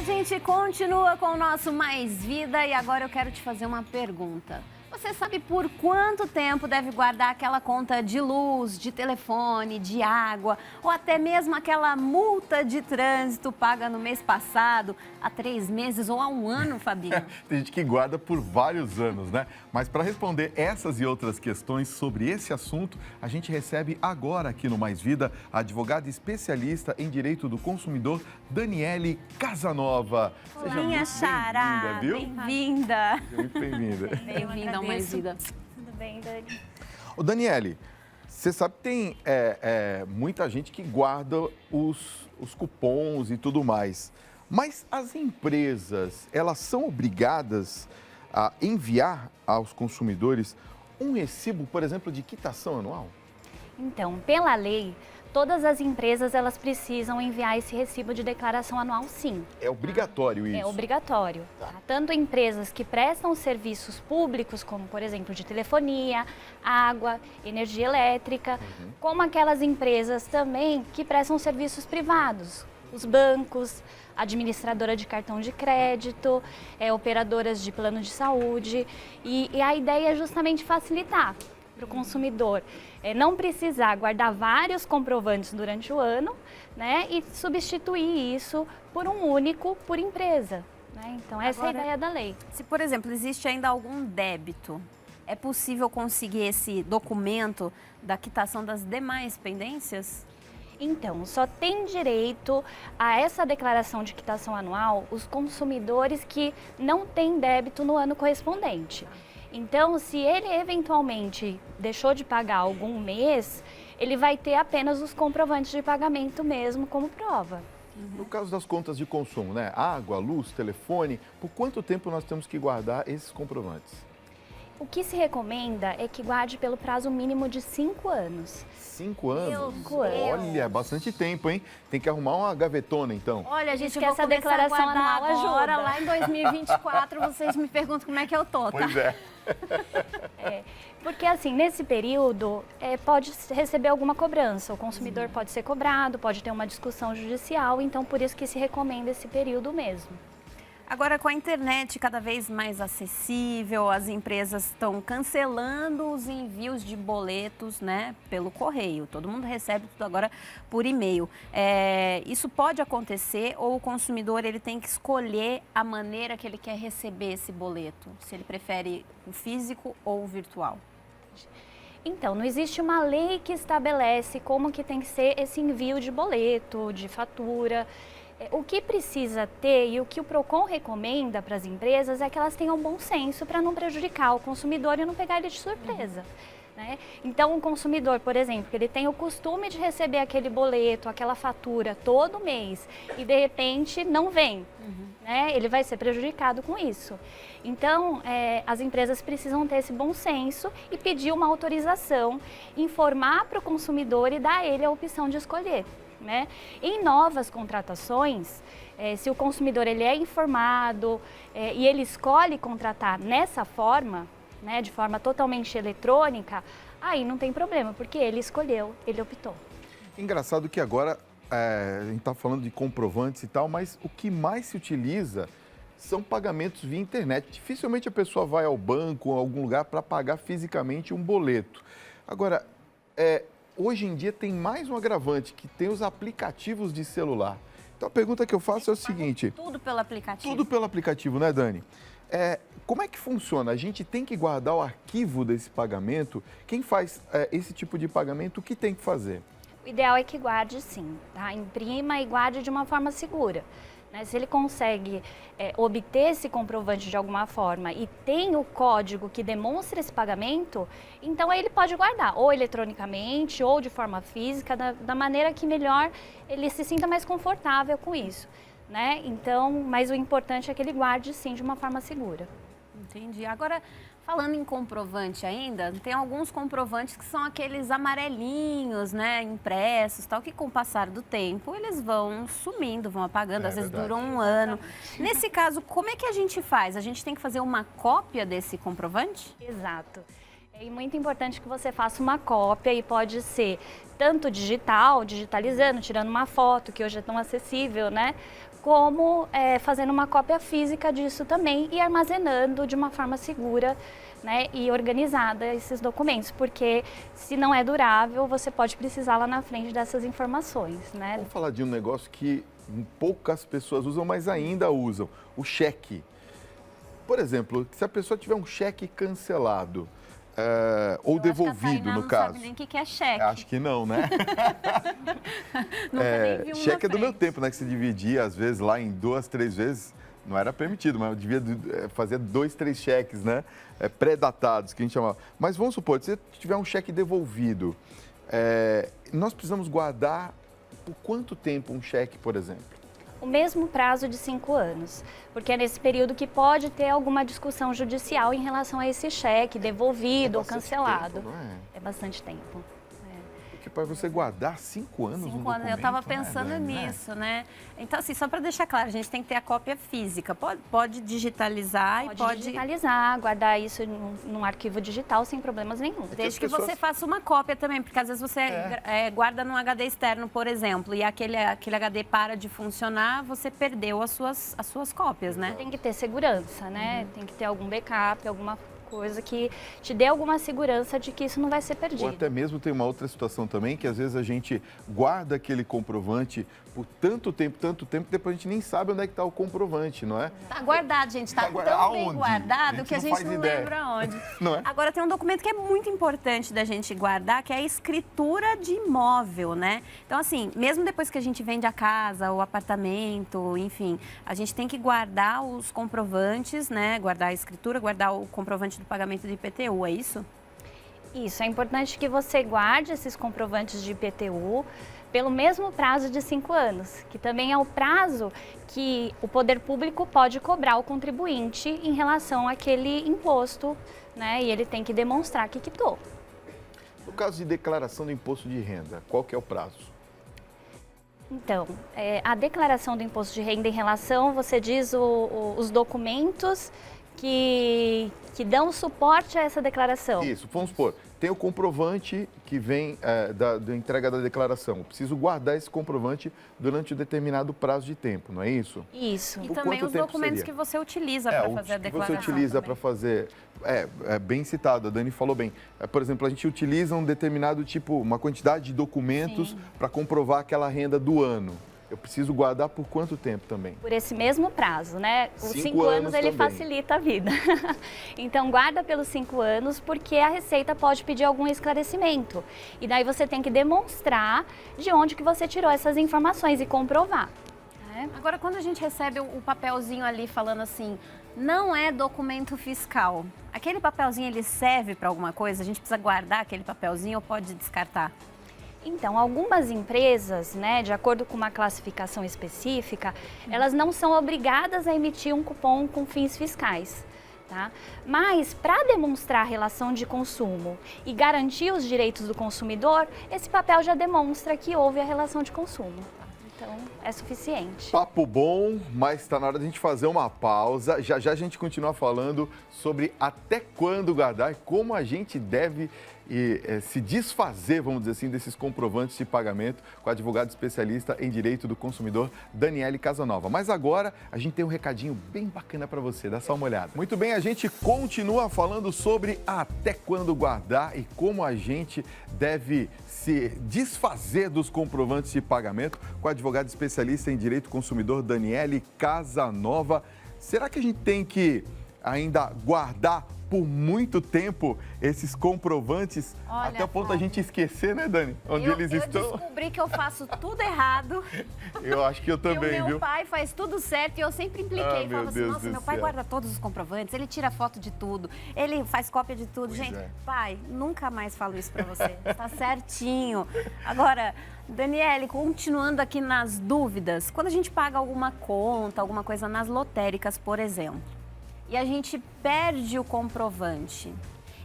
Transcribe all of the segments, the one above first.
gente continua com o nosso Mais Vida e agora eu quero te fazer uma pergunta. Você sabe por quanto tempo deve guardar aquela conta de luz, de telefone, de água ou até mesmo aquela multa de trânsito paga no mês passado, há 3 meses ou há 1 ano, Fabinho? Tem gente que guarda por vários anos, né? Mas para responder essas e outras questões sobre esse assunto, a gente recebe agora aqui no Mais Vida a advogada especialista em direito do consumidor, Daniele Casanova. Seja minha xará, viu? Bem-vinda. Seja muito bem-vinda. Bem-vinda ao Mais Vida. Tudo bem, Dani? Ô, Daniele, você sabe que tem muita gente que guarda os cupons e tudo mais. Mas as empresas, elas são obrigadas a enviar aos consumidores um recibo, por exemplo, de quitação anual? Então, pela lei, todas as empresas elas precisam enviar esse recibo de declaração anual, sim. É obrigatório isso? É obrigatório. Tá? Tanto empresas que prestam serviços públicos, como por exemplo de telefonia, água, energia elétrica, como aquelas empresas também que prestam serviços privados, os bancos, administradora de cartão de crédito, operadoras de plano de saúde. E a ideia é justamente facilitar para o consumidor não precisar guardar vários comprovantes durante o ano, né, e substituir isso por um único por empresa. Né? Então, essa é a ideia da lei. Se, por exemplo, existe ainda algum débito, é possível conseguir esse documento da quitação das demais pendências? Então, só tem direito a essa declaração de quitação anual os consumidores que não têm débito no ano correspondente. Então, se ele eventualmente deixou de pagar algum mês, ele vai ter apenas os comprovantes de pagamento mesmo como prova. No caso das contas de consumo, né? Água, luz, telefone, por quanto tempo nós temos que guardar esses comprovantes? O que se recomenda é que guarde pelo prazo mínimo de 5 anos. 5 anos? 5 anos. Olha, é bastante tempo, hein? Tem que arrumar uma gavetona, então. Olha, gente, que eu vou essa começar declaração a guardar anual agora, ajuda. lá em 2024, vocês me perguntam como é que eu tô, tá? Pois é. Porque assim, nesse período, pode receber alguma cobrança. O consumidor pode ser cobrado, pode ter uma discussão judicial, então por isso que se recomenda esse período mesmo. Agora, com a internet cada vez mais acessível, as empresas estão cancelando os envios de boletos, né, pelo correio. Todo mundo recebe tudo agora por e-mail. Isso pode acontecer ou o consumidor ele tem que escolher a maneira que ele quer receber esse boleto? Se ele prefere o físico ou o virtual? Então, não existe uma lei que estabelece como que tem que ser esse envio de boleto, de fatura. O que precisa ter e o que o PROCON recomenda para as empresas é que elas tenham bom senso para não prejudicar o consumidor e não pegar ele de surpresa. Né? Então, o consumidor, por exemplo, ele tem o costume de receber aquele boleto, aquela fatura todo mês e de repente não vem, né? Ele vai ser prejudicado com isso. Então, as empresas precisam ter esse bom senso e pedir uma autorização, informar para o consumidor e dar a ele a opção de escolher. Né? Em novas contratações, se o consumidor ele é informado e ele escolhe contratar nessa forma, né, de forma totalmente eletrônica, aí não tem problema, porque ele escolheu, ele optou. Engraçado que agora a gente está falando de comprovantes e tal, mas o que mais se utiliza são pagamentos via internet. Dificilmente a pessoa vai ao banco ou a algum lugar para pagar fisicamente um boleto. Agora, hoje em dia tem mais um agravante, que tem os aplicativos de celular. Então a pergunta que eu faço é o seguinte... Tudo pelo aplicativo? Tudo pelo aplicativo, né, Dani? Como é que funciona? A gente tem que guardar o arquivo desse pagamento? Quem faz esse tipo de pagamento, o que tem que fazer? O ideal é que guarde sim, tá? Imprima e guarde de uma forma segura. Né? Se ele consegue obter esse comprovante de alguma forma e tem o código que demonstra esse pagamento, então aí ele pode guardar, ou eletronicamente, ou de forma física, da maneira que melhor ele se sinta mais confortável com isso. Né? Então, mas o importante é que ele guarde sim de uma forma segura. Entendi. Agora, falando em comprovante ainda, tem alguns comprovantes que são aqueles amarelinhos, né, impressos, tal, que com o passar do tempo eles vão sumindo, vão apagando, às vezes duram 1 ano. Nesse caso, como é que a gente faz? A gente tem que fazer uma cópia desse comprovante? Exato. É muito importante que você faça uma cópia e pode ser tanto digital, digitalizando, tirando uma foto, que hoje é tão acessível, né? Como fazendo uma cópia física disso também e armazenando de uma forma segura, né, e organizada esses documentos, porque se não é durável, você pode precisar lá na frente dessas informações, né? Vamos falar de um negócio que poucas pessoas usam, mas ainda usam, o cheque. Por exemplo, se a pessoa tiver um cheque cancelado, ou devolvido, no caso. Não sabe nem o que é cheque. Acho que não, né? Nunca nem vi um cheque é do meu frente. tempo, né? Que se dividia, às vezes, lá em 2, 3 vezes. Não era permitido, mas eu devia fazer 2, 3 cheques, né? Pré-datados, que a gente chamava. Mas vamos supor, se você tiver um cheque devolvido, nós precisamos guardar por quanto tempo um cheque, por exemplo? O mesmo prazo de 5 anos, porque é nesse período que pode ter alguma discussão judicial em relação a esse cheque devolvido ou cancelado. Tempo, não é? É bastante tempo. Porque para você guardar 5 anos 5 um anos, eu estava documento, pensando né, Dani? nisso, né? Então, assim, só para deixar claro, a gente tem que ter a cópia física. Pode digitalizar e pode... digitalizar, guardar isso num arquivo digital sem problemas nenhum. Desde que você faça uma cópia também, porque às vezes você guarda num HD externo, por exemplo, e aquele HD para de funcionar, você perdeu as suas cópias, né? Tem que ter segurança, né? Tem que ter algum backup, alguma coisa que te dê alguma segurança de que isso não vai ser perdido. Ou até mesmo tem uma outra situação também, que às vezes a gente guarda aquele comprovante por tanto tempo, que depois a gente nem sabe onde é que está o comprovante, não é? Tá guardado, gente. Tá tão bem Aonde? guardado que a gente faz não ideia. lembra onde. Não é? Agora, tem um documento que é muito importante da gente guardar, que é a escritura de imóvel, né? Então, assim, mesmo depois que a gente vende a casa, o apartamento, enfim, a gente tem que guardar os comprovantes, né? Guardar a escritura, guardar o comprovante do pagamento do IPTU, é isso? Isso, é importante que você guarde esses comprovantes de IPTU pelo mesmo prazo de 5 anos, que também é o prazo que o poder público pode cobrar o contribuinte em relação àquele imposto, né? E ele tem que demonstrar que quitou. No caso de declaração do imposto de renda, qual que é o prazo? Então, a declaração do imposto de renda em relação, você diz os documentos que dão suporte a essa declaração. Isso, vamos supor, tem o comprovante que vem da entrega da declaração. Eu preciso guardar esse comprovante durante um determinado prazo de tempo, não é isso? Isso. E Por também quanto os tempo documentos seria? que você utiliza para fazer a que declaração. você utiliza também. para fazer, bem citado, a Dani falou bem. Por exemplo, a gente utiliza um determinado tipo, uma quantidade de documentos para comprovar aquela renda do ano. Eu preciso guardar por quanto tempo também? Por esse mesmo prazo, né? Os 5 5 anos ele também. facilita a vida. Então, guarda pelos 5 anos, porque a Receita pode pedir algum esclarecimento. E daí você tem que demonstrar de onde que você tirou essas informações e comprovar. Né? Agora, quando a gente recebe o papelzinho ali falando assim, não é documento fiscal, aquele papelzinho ele serve para alguma coisa? A gente precisa guardar aquele papelzinho ou pode descartar? Então, algumas empresas, né, de acordo com uma classificação específica, elas não são obrigadas a emitir um cupom com fins fiscais. Tá? Mas, para demonstrar a relação de consumo e garantir os direitos do consumidor, esse papel já demonstra que houve a relação de consumo. Então, é suficiente. Papo bom, mas está na hora de a gente fazer uma pausa. Já já a gente continua falando sobre até quando guardar e como a gente deve se desfazer, vamos dizer assim, desses comprovantes de pagamento com a advogada especialista em direito do consumidor, Daniele Casanova. Mas agora a gente tem um recadinho bem bacana para você, dá só uma olhada. Muito bem, a gente continua falando sobre até quando guardar e como a gente deve se desfazer dos comprovantes de pagamento com a advogada especialista em direito do consumidor, Daniele Casanova. Será que a gente tem que ainda guardar por muito tempo esses comprovantes, Olha, até o ponto da gente esquecer, né, Dani? Onde eles estão? Eu descobri que eu faço tudo errado. Eu acho que eu também, e o meu viu? pai faz tudo certo e eu sempre impliquei. Ah, Falava assim, meu Deus nossa, do meu pai céu. guarda todos os comprovantes, ele tira foto de tudo, ele faz cópia de tudo. Pois Gente, é. pai, nunca mais falo isso pra você. Tá certinho. Agora, Daniele, continuando aqui nas dúvidas, quando a gente paga alguma conta, alguma coisa nas lotéricas, por exemplo, e a gente perde o comprovante,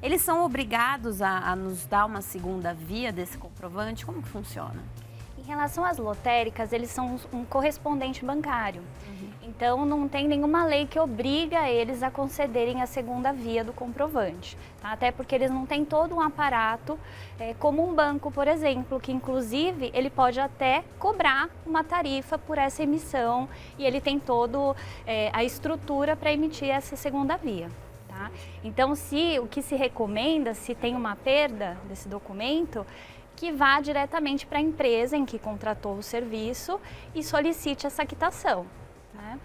eles são obrigados a nos dar uma segunda via desse comprovante? Como que funciona? Em relação às lotéricas, eles são um correspondente bancário. Então, não tem nenhuma lei que obriga eles a concederem a segunda via do comprovante. Tá? Até porque eles não têm todo um aparato, como um banco, por exemplo, que inclusive ele pode até cobrar uma tarifa por essa emissão e ele tem todo a estrutura para emitir essa segunda via. Tá? Então, o que se recomenda, se tem uma perda desse documento, que vá diretamente para a empresa em que contratou o serviço e solicite essa quitação. Né?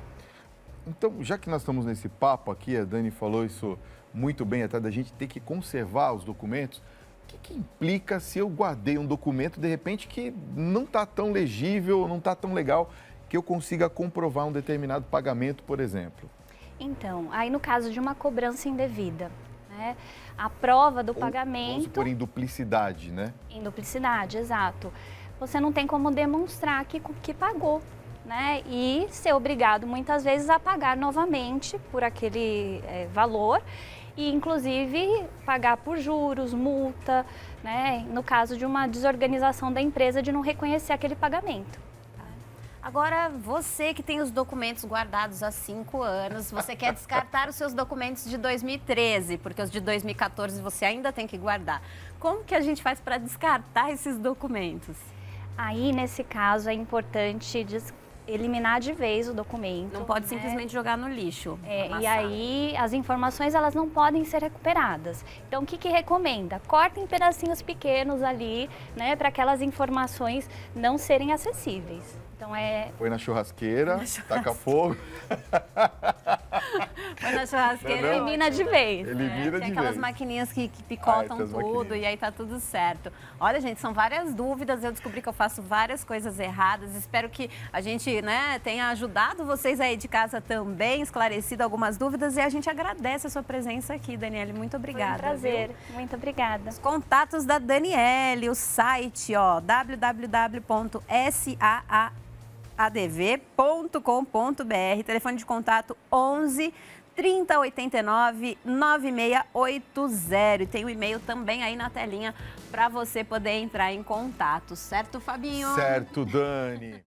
Então, já que nós estamos nesse papo aqui, a Dani falou isso muito bem, até da gente ter que conservar os documentos, o que implica se eu guardei um documento, de repente, que não está tão legível, não está tão legal, que eu consiga comprovar um determinado pagamento, por exemplo? Então, aí no caso de uma cobrança indevida, né, a prova do pagamento... Vamos supor, em duplicidade, né? Em duplicidade, exato. Você não tem como demonstrar que pagou. Né, e ser obrigado muitas vezes a pagar novamente por aquele valor e inclusive pagar por juros, multa, né, no caso de uma desorganização da empresa de não reconhecer aquele pagamento. Agora, você que tem os documentos guardados há 5 anos, você quer descartar os seus documentos de 2013, porque os de 2014 você ainda tem que guardar. Como que a gente faz para descartar esses documentos? Aí, nesse caso, é importante eliminar de vez o documento. Não pode simplesmente jogar no lixo. E aí as informações elas não podem ser recuperadas. Então o que recomenda? Corta em pedacinhos pequenos ali, né, para aquelas informações não serem acessíveis. Então Põe na churrasqueira, taca fogo. Põe na churrasqueira e elimina de vez. Elimina Tem de aquelas vez. maquininhas que picotam tudo e aí tá tudo certo. Olha, gente, são várias dúvidas. Eu descobri que eu faço várias coisas erradas. Espero que a gente, né, tenha ajudado vocês aí de casa também, esclarecido algumas dúvidas. E a gente agradece a sua presença aqui, Daniele. Muito obrigada. Foi um prazer. Viu? Muito obrigada. Os contatos da Daniele, o site, ó, www.saadv.com.br, telefone de contato 11 3089 9680. E tem o e-mail também aí na telinha para você poder entrar em contato. Certo, Fabinho? Certo, Dani.